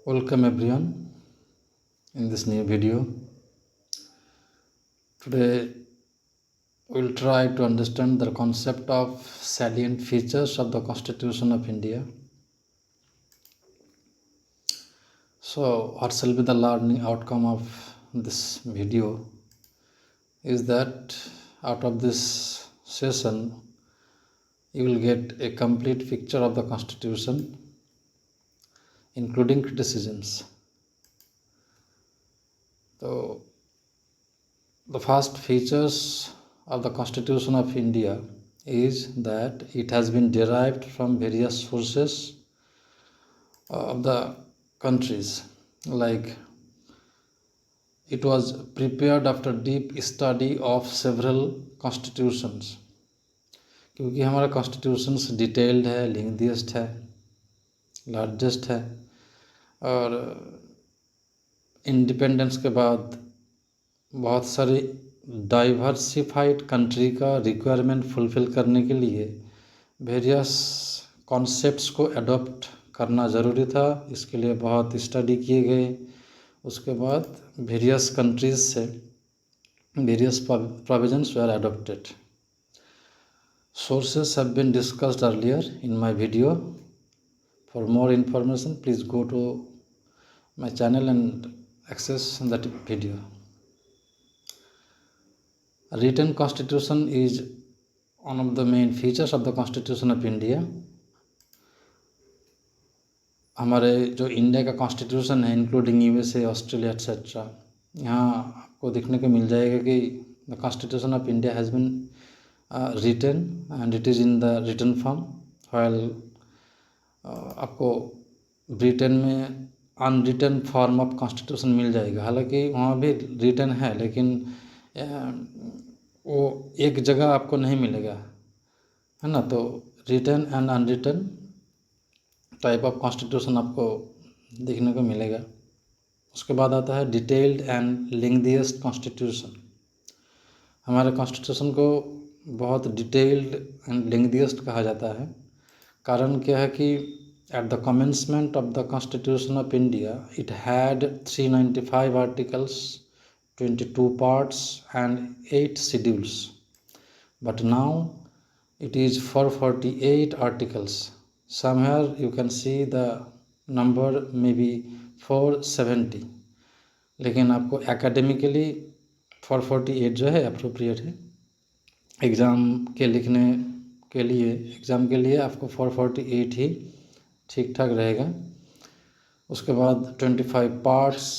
Welcome everyone in this new video. Today we'll try to understand the concept of salient features of the Constitution of India. So what shall be the learning outcome of this video is that out of this session you will get a complete picture of the Constitution including criticisms. So the first features of the Constitution of India is that it has been derived from various sources of the countries, like it was prepared after deep study of several constitutions. क्योंकि हमारा constitutions detailed है, lengthiest है, largest है और independence के बाद बहुत सारी डाइवर्सिफाइड कंट्री का रिक्वायरमेंट फुलफ़िल करने के लिए वेरियस कॉन्सेप्ट्स को अडॉप्ट करना ज़रूरी था. इसके लिए बहुत स्टडी किए गए. उसके बाद वेरियस कंट्रीज़ से various provisions were adopted. Sources have been discussed earlier in my video. For more information please go to my channel and access that video. A written constitution is one of the main features of the Constitution of India. हमारे जो India का constitution है including USA, Australia etcetera, यहाँ आपको देखने को मिल जाएगा कि the constitution of India has been written and it is in the written form. While आपको ब्रिटेन में अनरिटन फॉर्म ऑफ कॉन्स्टिट्यूशन मिल जाएगा. हालांकि वहाँ भी रिटन है लेकिन वो एक जगह आपको नहीं मिलेगा, है ना. तो written and unwritten type of constitution आपको देखने को मिलेगा. उसके बाद आता है डिटेल्ड एंड लेंथीएस्ट कॉन्स्टिट्यूशन. हमारे कॉन्स्टिट्यूशन को बहुत डिटेल्ड एंड लेंथीएस्ट कहा जाता है. कारण क्या है कि at the commencement of the Constitution of India, it had 395 articles, 22 parts and 8 schedules. But now it is 448 articles. Somewhere you can see the number maybe 470. लेकिन आपको academically 448 जो है अप्रोप्रिएट है. एग्ज़ाम के लिखने के लिए एग्ज़ाम के लिए आपको 448 ही ठीक ठाक रहेगा. उसके बाद 25 parts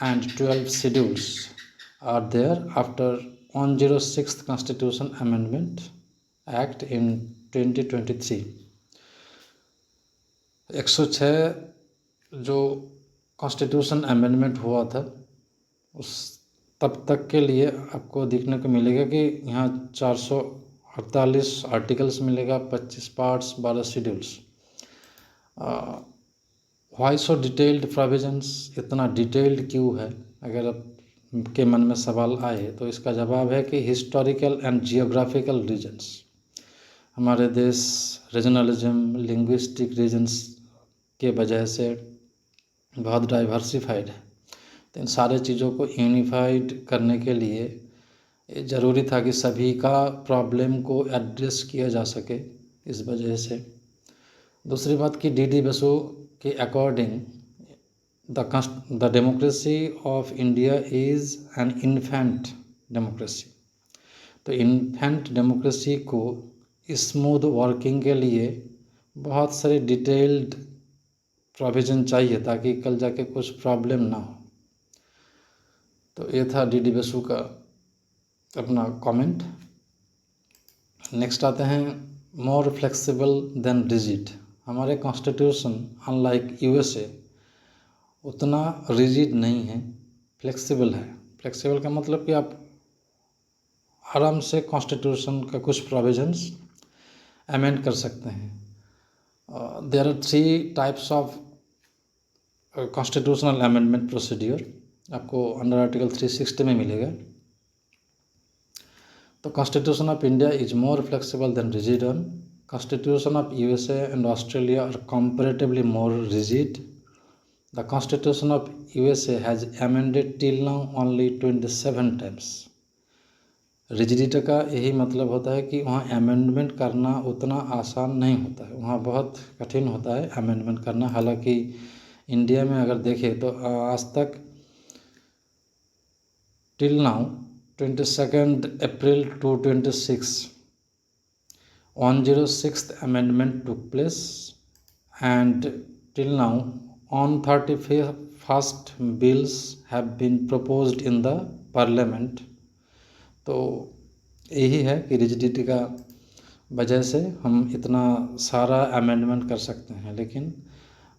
and 12 schedules are there after 106th constitution amendment act in 2023. 106 जो कॉन्स्टिट्यूशन अमेंडमेंट हुआ था उस तब तक के लिए आपको देखने को मिलेगा कि यहाँ 448 आर्टिकल्स मिलेगा, 25 parts, 12 schedules. Why so detailed provisions. इतना डिटेल्ड क्यों है? अगर आप के मन में सवाल आए तो इसका जवाब है कि हिस्टोरिकल एंड जियोग्राफिकल रीजन्स. हमारे देश रीजनलिज्म, लिंग्विस्टिक रीजन्स के वजह से बहुत डाइवर्सिफाइड है. तो इन सारे चीज़ों को यूनिफाइड करने के लिए ज़रूरी था कि सभी का प्रॉब्लम को एड्रेस किया जा सके. इस वजह से दूसरी बात कि डी बसु के according the democracy of India is an infant democracy. तो इन्फेंट डेमोक्रेसी को स्मूथ वर्किंग के लिए बहुत सारे डिटेल्ड प्रोविज़न चाहिए ताकि कल जाके कुछ प्रॉब्लम ना हो. तो ये था डी बसु का अपना कमेंट. नेक्स्ट आते हैं मोर फ्लेक्सिबल देन रिजिड. हमारे कॉन्स्टिट्यूशन अनलाइक यूएसए उतना रिजिड नहीं है, फ्लेक्सिबल है. फ्लेक्सिबल का मतलब कि आप आराम से कॉन्स्टिट्यूशन का कुछ प्रोविजंस अमेंड कर सकते हैं. There are 3 types of constitutional amendment procedure. आपको अंडर आर्टिकल 360 में मिलेगा. तो constitution of India is more flexible than rigid on. Constitution of USA and Australia are comparatively more rigid. The Constitution of USA has amended till now only 27 times. Rigidity का यही मतलब होता है कि वहाँ अमेंडमेंट करना उतना आसान नहीं होता है, वहाँ बहुत कठिन होता है अमेंडमेंट करना। हालांकि इंडिया में अगर देखें तो आज तक till now 22 April 2026 106th amendment took place, and till now on 31st bills have been proposed in the parliament. तो यही है कि रिजिडिटी का वजह से हम इतना सारा अमेंडमेंट कर सकते हैं। लेकिन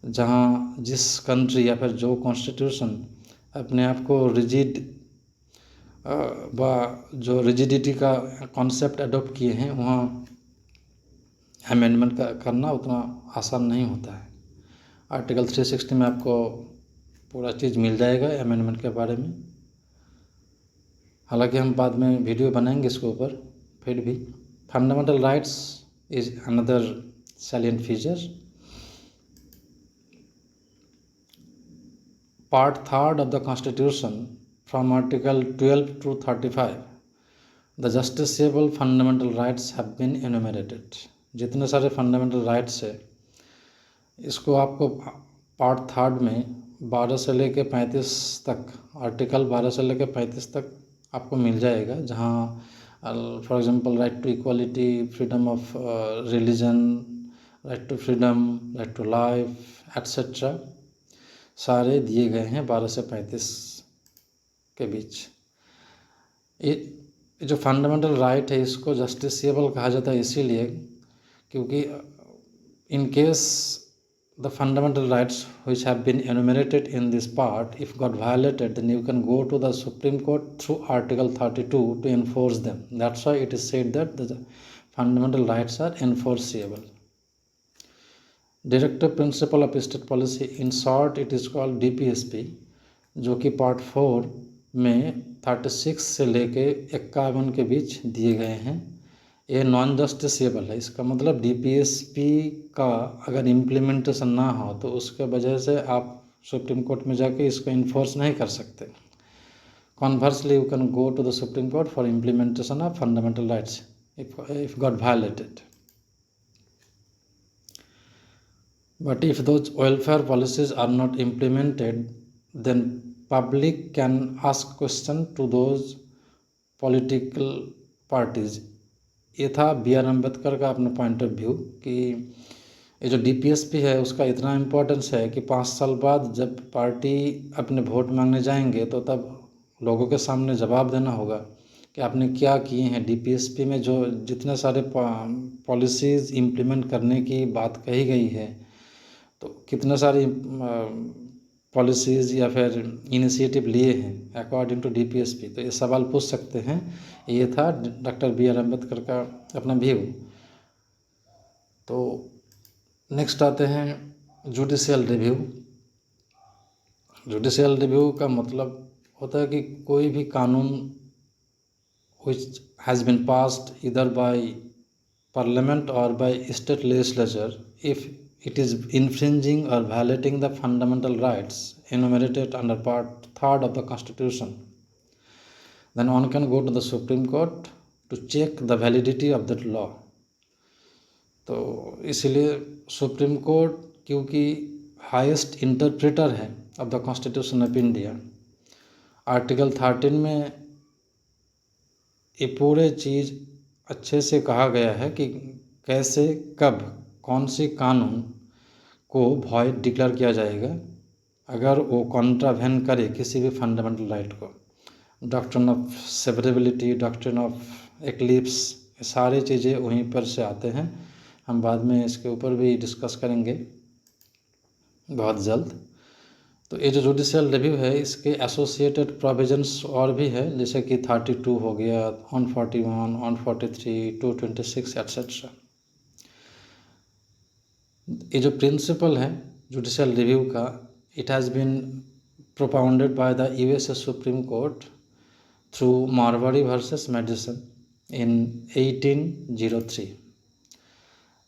जहाँ जिस कंट्री या फिर जो कॉन्स्टिट्यूशन अपने आप को रिजिड व जो रिजिडिटी का कॉन्सेप्ट अडॉप्ट किए हैं, वहाँ अमेंडमेंट करना उतना आसान नहीं होता है। आर्टिकल 360 में आपको पूरा चीज़ मिल जाएगा अमेंडमेंट के बारे में। हालांकि हम बाद में वीडियो बनाएंगे इसके ऊपर। फिर भी fundamental rights is another salient feature. Part 3 of the constitution from article 12 to 35 the justiciable fundamental rights have been enumerated. जितने सारे फंडामेंटल राइट्स है, इसको आपको पार्ट 3 में 12 से लेकर 35 तक, आर्टिकल 12 से लेकर 35 तक आपको मिल जाएगा, जहाँ for example right to equality, freedom of religion, right to freedom, right to life etcetera सारे दिए गए हैं 12 से 35 के बीच। ये जो फंडामेंटल राइट है इसको जस्टिसेबल कहा जाता है इसीलिए क्योंकि in case the fundamental rights which have been enumerated in this part, if got violated, then you can go to the Supreme Court through Article 32 to enforce them. That's why it is said that the fundamental rights are enforceable. Directive Principle of State Policy, in short it is called DPSP, जो कि part 4 में 36 से लेके 51 के बीच दिए गए हैं। ये नॉन जस्टिसेबल है। इसका मतलब डीपीएसपी का अगर इम्प्लीमेंटेशन ना हो तो उसके वजह से आप सुप्रीम कोर्ट में जाके इसको इन्फोर्स नहीं कर सकते। Conversely you can go to the supreme court for implementation of fundamental rights if got violated. But if those welfare policies are not implemented then public can ask question to those political parties. ये था B.R. Ambedkar का अपना point of view कि ये जो DPSP है उसका इतना इम्पोर्टेंस है कि 5 साल बाद जब पार्टी अपने वोट मांगने जाएंगे तो तब लोगों के सामने जवाब देना होगा कि आपने क्या किए हैं। डीपीएसपी में जो जितने सारे पॉलिसीज़ इम्प्लीमेंट करने की बात कही गई है, तो कितने सारी पॉलिसीज़ या फिर इनिशिएटिव लिए हैं अकॉर्डिंग टू डीपीएसपी, तो ये सवाल पूछ सकते हैं। ये था डॉक्टर B.R. अम्बेडकर का अपना व्यू। तो नेक्स्ट आते हैं जुडिशियल रिव्यू। जुडिशियल रिव्यू का मतलब होता है कि कोई भी कानून which has been passed either by parliament or by state legislature, if it is infringing or violating the fundamental rights enumerated under part 3 of the constitution, then one can go to the Supreme Court to check the validity of that law. तो इसीलिए supreme court क्योंकि highest interpreter है of the constitution of India, article 13 में ये पूरे चीज़ अच्छे से कहा गया है कि कैसे कब कौन सी कानून को वॉइड डिक्लेयर किया जाएगा अगर वो कॉन्ट्रावेन करे किसी भी फंडामेंटल राइट को। Doctrine of severability, doctrine of eclipse, सारी चीज़ें वहीं पर से आते हैं। हम बाद में इसके ऊपर भी डिस्कस करेंगे बहुत जल्द। तो ये जो जुडिशियल रिव्यू है इसके एसोसिएटेड प्रोविजंस और भी है, जैसे कि 32 हो गया, 141, 143, 226 एट्सेट्रा। ये जो प्रिंसिपल है जुडिशियल रिव्यू का, it has been propounded by the US Supreme Court through Marbury versus Madison in 1803,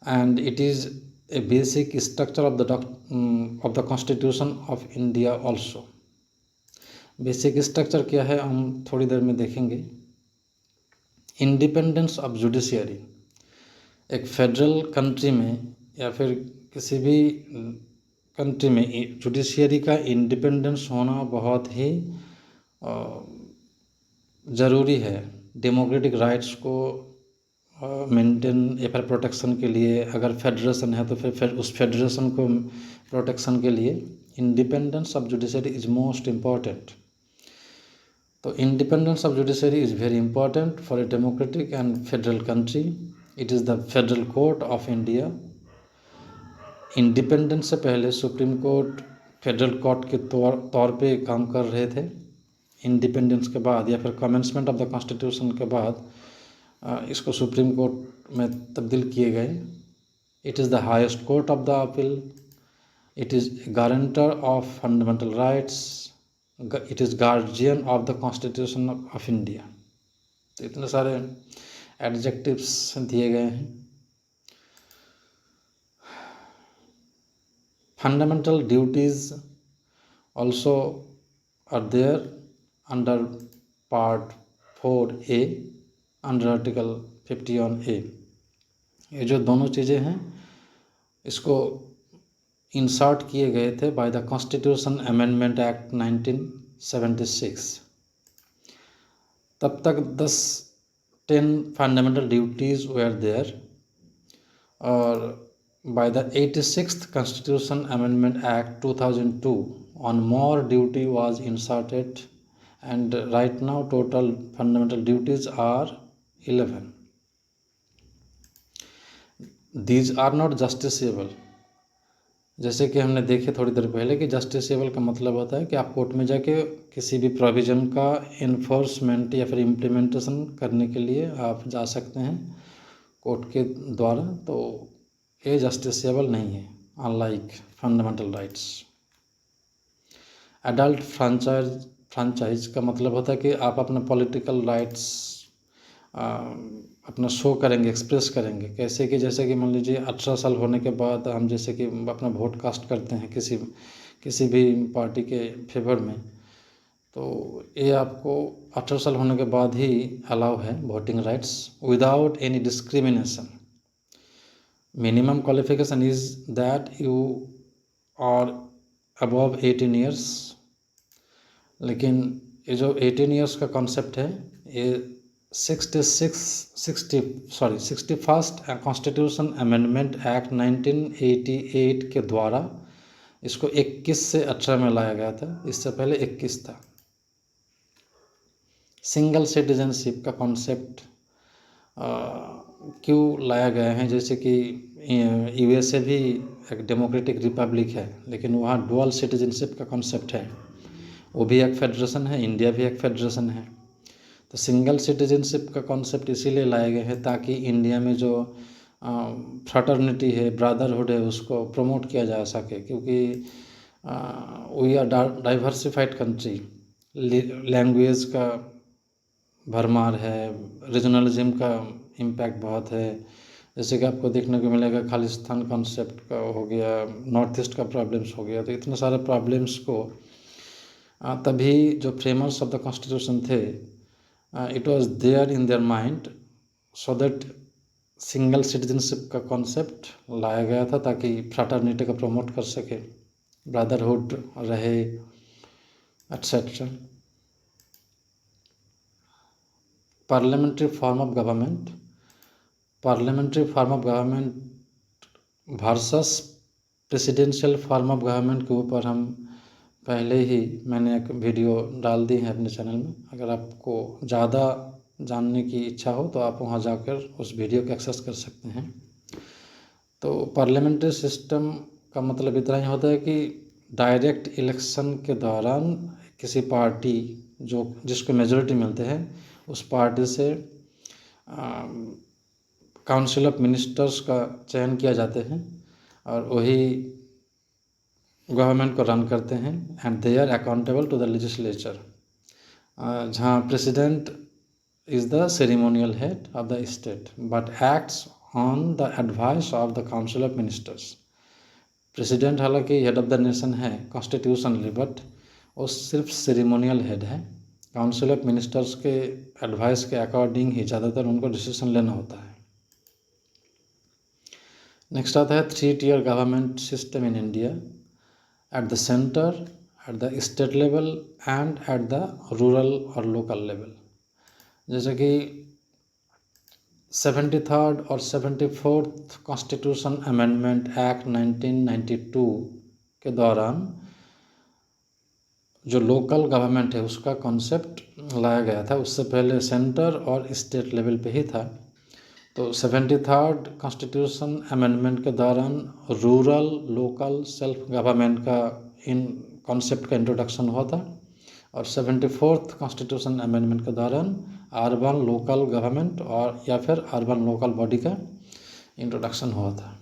and it is a basic structure of the constitution of India also. Basic structure क्या है हम थोड़ी देर में देखेंगे। Independence of judiciary, एक federal country में या फिर किसी भी कंट्री में जुडिशियरी का इंडिपेंडेंस होना बहुत ही ज़रूरी है डेमोक्रेटिक राइट्स को मेंटेन या फिर प्रोटेक्शन के लिए। अगर फेडरेशन है तो फिर उस फेडरेशन को प्रोटेक्शन के लिए independence of judiciary is most important. तो independence of judiciary is very important for a democratic and federal country. It is the federal court of India. Independence से पहले सुप्रीम कोर्ट फेडरल कोर्ट के तौर पे काम कर रहे थे। इंडिपेंडेंस के बाद या फिर कमेंसमेंट ऑफ द कॉन्स्टिट्यूशन के बाद इसको सुप्रीम कोर्ट में तब्दील किए गए। It is the highest court of the appeal. It is guarantor of fundamental rights. It is guardian of the constitution of India. तो इतने सारे एडजेक्टिव्स दिए गए हैं। Fundamental duties also are there under part 4A under article 51A। ये जो दोनों चीज़ें हैं इसको इंसर्ट किए गए थे by the constitution amendment act 1976। तब तक 10 फंडामेंटल ड्यूटीज़ वेयर देयर, और by the 86th constitution amendment act 2002 on more duty was inserted, and right now total fundamental duties are 11. These are not justiciable। जैसे कि हमने देखे थोड़ी देर पहले कि जस्टिसेबल का मतलब होता है कि आप कोर्ट में जाके किसी भी प्रोविज़न का इन्फोर्समेंट या फिर इम्प्लीमेंटेशन करने के लिए आप जा सकते हैं कोर्ट के द्वारा। तो ये जस्टिसेबल नहीं है unlike fundamental rights. Adult franchise का मतलब होता है कि आप अपना पॉलिटिकल राइट्स अपना शो करेंगे, एक्सप्रेस करेंगे। कैसे कि जैसे कि मान लीजिए 18 साल होने के बाद हम जैसे कि अपना वोट कास्ट करते हैं किसी भी पार्टी के फेवर में, तो ये आपको 18 साल होने के बाद ही अलाउ है voting rights without any discrimination. Minimum qualification is that you are above 18 years. लेकिन ये जो 18 ईयर्स का कॉन्सेप्ट है ये 61st कॉन्स्टिट्यूशन अमेंडमेंट एक्ट 1988 के द्वारा इसको 21 से 18 में लाया गया था। इससे पहले 21 था। सिंगल सिटीजनशिप का कॉन्सेप्ट क्यों लाया गया है? जैसे कि यूएसए भी एक डेमोक्रेटिक रिपब्लिक है, लेकिन वहाँ डुअल सिटीजनशिप का कॉन्सेप्ट है। वो भी एक फेडरेशन है, इंडिया भी एक फेडरेशन है। तो सिंगल सिटीजनशिप का कॉन्सेप्ट इसीलिए लाए गए हैं ताकि इंडिया में जो फ्रैटर्निटी है, ब्रदरहुड है, उसको प्रमोट किया जा सके। क्योंकि we are diversified country, language का भरमार है, रीजनलिज्म का इम्पैक्ट बहुत है। जैसे कि आपको देखने को मिलेगा खालिस्तान कॉन्सेप्ट का हो गया, नॉर्थ ईस्ट का प्रॉब्लम्स हो गया। तो इतने सारे प्रॉब्लम्स को तभी जो फ्रेमर्स ऑफ द कॉन्स्टिट्यूशन थे it was there in their mind, so that single citizenship का कॉन्सेप्ट लाया गया था ताकि फ्रैटर्निटी को प्रमोट कर सके, ब्रदरहुड रहे, etcetera. Parliamentary form of government, parliamentary form of government versus presidential form of government के ऊपर हम पहले ही मैंने एक वीडियो डाल दी है अपने चैनल में। अगर आपको ज़्यादा जानने की इच्छा हो तो आप वहां जाकर उस वीडियो को एक्सेस कर सकते हैं। तो पार्लियामेंट्री सिस्टम का मतलब इतना ही होता है कि डायरेक्ट इलेक्शन के दौरान किसी पार्टी जिसको मेजॉरिटी मिलते हैं उस पार्टी से काउंसिल ऑफ मिनिस्टर्स का चयन किया जाते हैं और वही गवर्नमेंट को रन करते हैं। And they are accountable to the legislature, जहाँ president is the ceremonial head of the state but acts on the advice of the council of ministers. President हालांकि हेड ऑफ द नेशन है constitutionally, but वो सिर्फ ceremonial head है। Council of ministers के advice के according ही ज़्यादातर उनको डिसीजन लेना होता है। नेक्स्ट आता है 3-tier government system in India, at the centre, at the state level and at the rural और लोकल लेवल। जैसे कि 73rd और 74th कॉन्स्टिट्यूशन अमेंडमेंट एक्ट 1992 के दौरान जो लोकल गवर्नमेंट है उसका कॉन्सेप्ट लाया गया था। उससे पहले सेंटर और स्टेट लेवल पे ही था। तो 73rd कॉन्स्टिट्यूशन अमेंडमेंट के दौरान रूरल लोकल सेल्फ गवर्नमेंट का इन कॉन्सेप्ट का इंट्रोडक्शन हुआ था, और 74th कॉन्स्टिट्यूशन अमेंडमेंट के दौरान अर्बन लोकल गवर्नमेंट और या फिर अर्बन लोकल बॉडी का इंट्रोडक्शन हुआ था।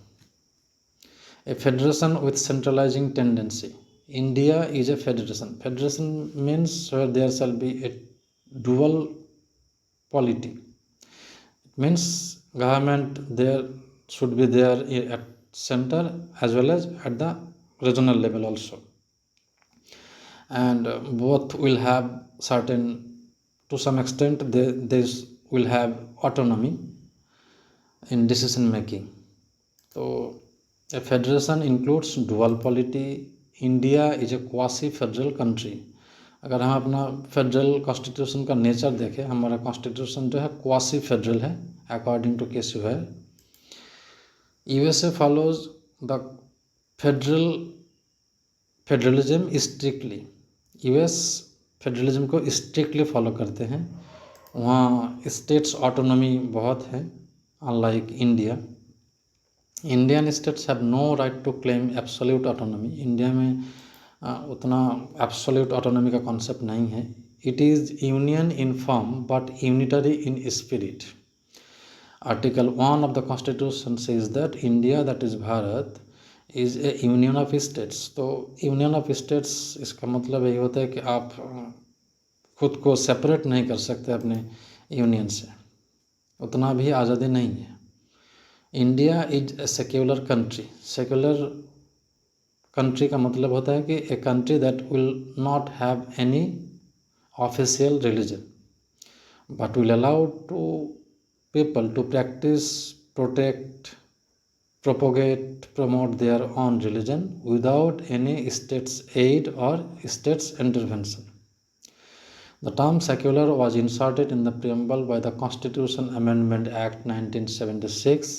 A federation with centralising tendency. India is a federation. Federation means where there shall be a dual polity. It means government there should be there at center as well as at the regional level also, and both will have certain, to some extent they will have autonomy in decision making. So a federation includes dual polity. India is A quasi federal country. अगर हम अपना federal constitution का nature देखें, हमारा constitution जो है quasi federal है according to KC है। USA follows the federalism strictly. US federalism को स्ट्रिक्टली फॉलो करते हैं। वहाँ स्टेट्स ऑटोनॉमी बहुत है, unlike India. Indian states have no right to claim absolute autonomy. India में उतना एब्सोल्यूट ऑटोनॉमी का कॉन्सेप्ट नहीं है। It is union in form but unitary in spirit. Article 1 of the constitution says that India, that is Bharat, is A union of states. तो union of states इसका मतलब यही होता है कि आप खुद को सेपरेट नहीं कर सकते अपने यूनियन से, उतना भी आज़ादी नहीं है। India is a secular country. Secular country का मतलब होता है कि a country that will not have any official religion but will allow to people to practise, protect, propagate, promote their own religion without any state's aid और state's intervention. The term secular was inserted in the preamble by the Constitution Amendment Act 1976.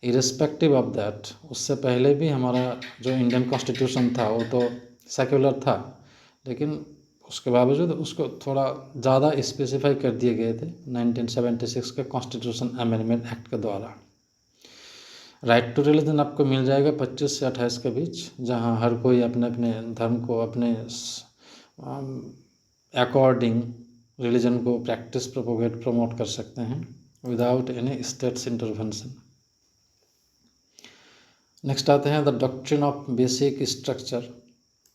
Irrespective of that, उससे पहले भी हमारा जो Indian constitution था वो तो secular था, लेकिन उसके बावजूद उसको थोड़ा ज़्यादा स्पेसिफाई कर दिए गए थे 1976 के कॉन्स्टिट्यूशन अमेंडमेंट एक्ट के द्वारा। राइट टू रिलीजन आपको मिल जाएगा 25 से 28 के बीच, जहां हर कोई अपने अपने धर्म को अपने अकॉर्डिंग रिलीजन को प्रैक्टिस, प्रोपोगेट, प्रमोट कर सकते हैं without any states intervention. Next आते हैं the doctrine of basic structure.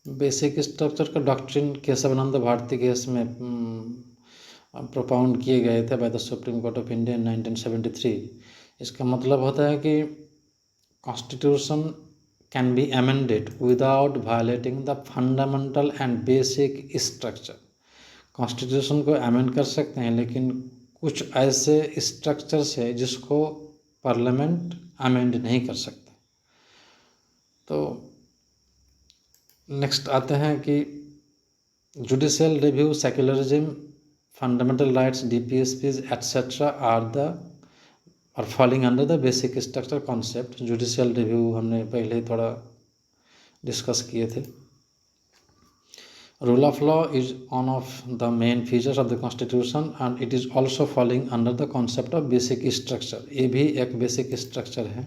Basic structure का डॉक्ट्रिन केशवानंद भारती केस में प्रोपाउंड किए गए थे by the supreme court of India in 1973। इसका मतलब होता है कि constitution can be amended without violating the fundamental and basic structure. Constitution को अमेंड कर सकते हैं, लेकिन कुछ ऐसे स्ट्रक्चर्स है जिसको पार्लियामेंट अमेंड नहीं कर सकते। तो नेक्स्ट आते हैं कि judicial review, secularism, fundamental rights, DPSPs etcetera are falling under the basic structure concept. Judicial review हमने पहले ही थोड़ा डिस्कस किए थे। Rule of law is one of the main features of the constitution and it is also falling under the concept of basic structure. ये भी एक basic structure है।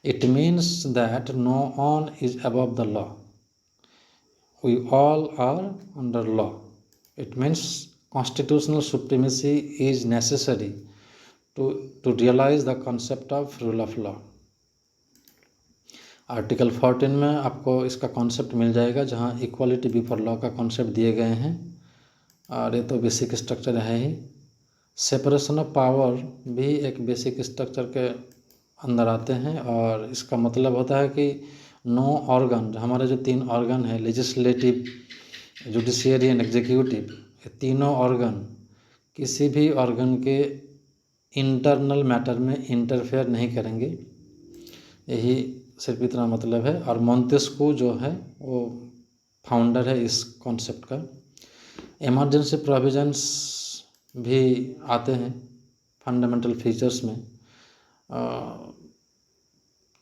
It means that no one is above the law. We all are under law. It means constitutional supremacy is necessary to realize the concept of rule of law. Article 14 में आपको इसका concept मिल जाएगा, जहाँ equality before law का concept दिए गए हैं, और ये तो बेसिक स्ट्रक्चर है ही। सेपरेशन ऑफ पावर भी एक बेसिक स्ट्रक्चर के अंदर आते हैं, और इसका मतलब होता है कि नो ऑर्गन, हमारे जो 3 ऑर्गन है लेजिस्लेटिव, जुडिशियरी एंड एग्जीक्यूटिव, ये तीनों ऑर्गन किसी भी ऑर्गन के इंटरनल मैटर में इंटरफेयर नहीं करेंगे। यही सिर्फ इतना मतलब है। और मोंतेस्क्यू जो है वो फाउंडर है इस कॉन्सेप्ट का। इमरजेंसी प्रोविजंस भी आते हैं फंडामेंटल फीचर्स में।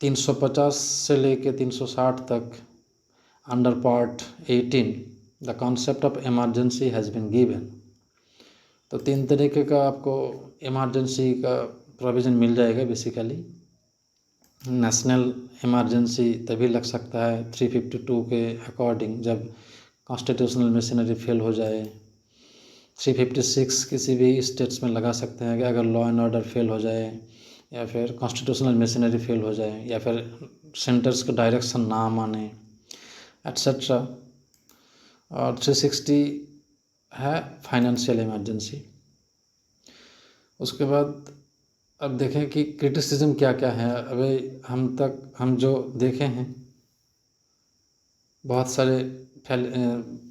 350 से लेके 360 तक under part 18 the concept of emergency has been given. तो 3 तरीके का आपको इमरजेंसी का प्रोविज़न मिल जाएगा बेसिकली। नेशनल इमरजेंसी तभी लग सकता है 352 के अकॉर्डिंग जब कॉन्स्टिट्यूशनल मशीनरी फेल हो जाए। 356 किसी भी स्टेट्स में लगा सकते हैं कि अगर लॉ एंड ऑर्डर फेल हो जाए, या फिर कॉन्स्टिट्यूशनल मशीनरी फेल हो जाए, या फिर सेंटर्स का डायरेक्शन ना माने, एट्सेट्रा। और 360 है फाइनेंशियल इमरजेंसी। उसके बाद अब देखें कि क्रिटिसिज्म क्या क्या है। अभी हम जो देखे हैं बहुत सारे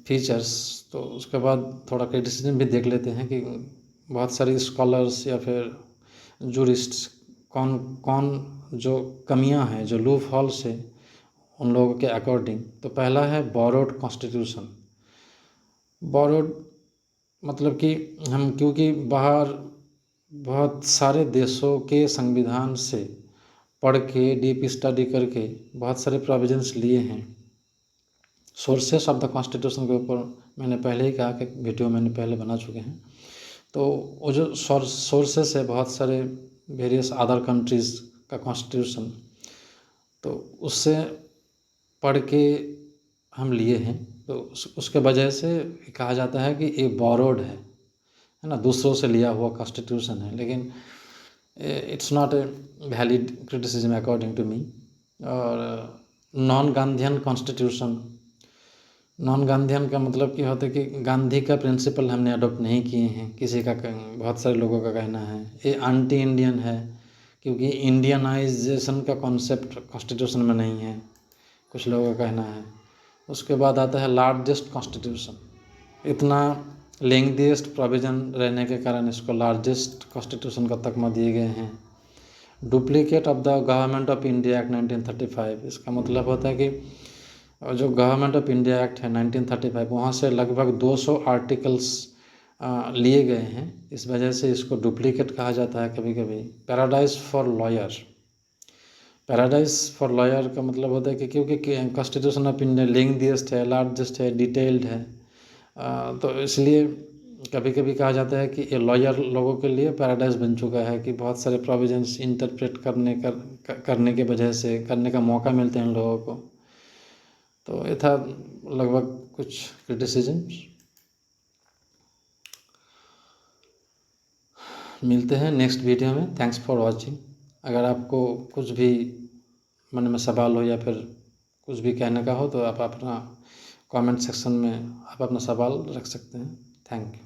फीचर्स, तो उसके बाद थोड़ा क्रिटिसिज्म भी देख लेते हैं कि बहुत सारे स्कॉलर्स या फिर जूरिस्ट्स कौन कौन जो कमियां हैं, जो लूप हॉल्स है उन लोगों के अकॉर्डिंग। तो पहला है बोरोड कॉन्स्टिट्यूशन। बोरोड मतलब कि हम क्योंकि बाहर बहुत सारे देशों के संविधान से पढ़ के डीप स्टडी करके बहुत सारे प्रोविजंस लिए हैं। सोर्सेस ऑफ द कॉन्स्टिट्यूशन के ऊपर मैंने पहले ही कहा कि वीडियो मैंने पहले बना चुके हैं। तो वो जो सोर्सेस है बहुत सारे वेरियस अदर कंट्रीज़ का कॉन्स्टिट्यूशन, तो उससे पढ़ के हम लिए हैं। तो उसके वजह से कहा जाता है कि ये बोरोड है ना, दूसरों से लिया हुआ कॉन्स्टिट्यूशन है। लेकिन it's not a valid criticism according to me. और non Gandhian constitution, non Gandhian का मतलब क्या होता है कि गांधी का प्रिंसिपल हमने अडोप्ट नहीं किए हैं, किसी का बहुत सारे लोगों का कहना है। ये एंटी इंडियन है क्योंकि इंडियनाइजेशन का कॉन्सेप्ट कॉन्स्टिट्यूशन में नहीं है, कुछ लोगों का कहना है। उसके बाद आता है लार्जेस्ट कॉन्स्टिट्यूशन। इतना लेंथीएस्ट प्रोविज़न रहने के कारण इसको लार्जेस्ट कॉन्स्टिट्यूशन का तकमा दिए गए हैं। Duplicate of the government of India act 1935, इसका मतलब होता है कि जो गवर्नमेंट ऑफ इंडिया एक्ट है 1935, वहाँ से लगभग 200 आर्टिकल्स लिए गए हैं। इस वजह से इसको डुप्लीकेट कहा जाता है कभी कभी। Paradise for lawyer, paradise for lawyer का मतलब होता है कि क्योंकि कॉन्स्टिट्यूशन ऑफ इंडिया लेंथीएस्ट है, लार्जेस्ट है, डिटेल्ड है, तो इसलिए कभी कभी कहा जाता है कि ये लॉयर लोगों के लिए पैराडाइज बन चुका है कि बहुत सारे प्रोविजंस इंटरप्रेट करने के वजह से करने का मौका मिलते हैं इन लोगों को। तो ये था लगभग कुछ क्रिटिसिज्म्स। मिलते हैं नेक्स्ट वीडियो में। Thanks for watching. अगर आपको कुछ भी मन में सवाल हो या फिर कुछ भी कहने का हो तो आप अपना कमेंट सेक्शन में आप अपना सवाल रख सकते हैं। Thank you.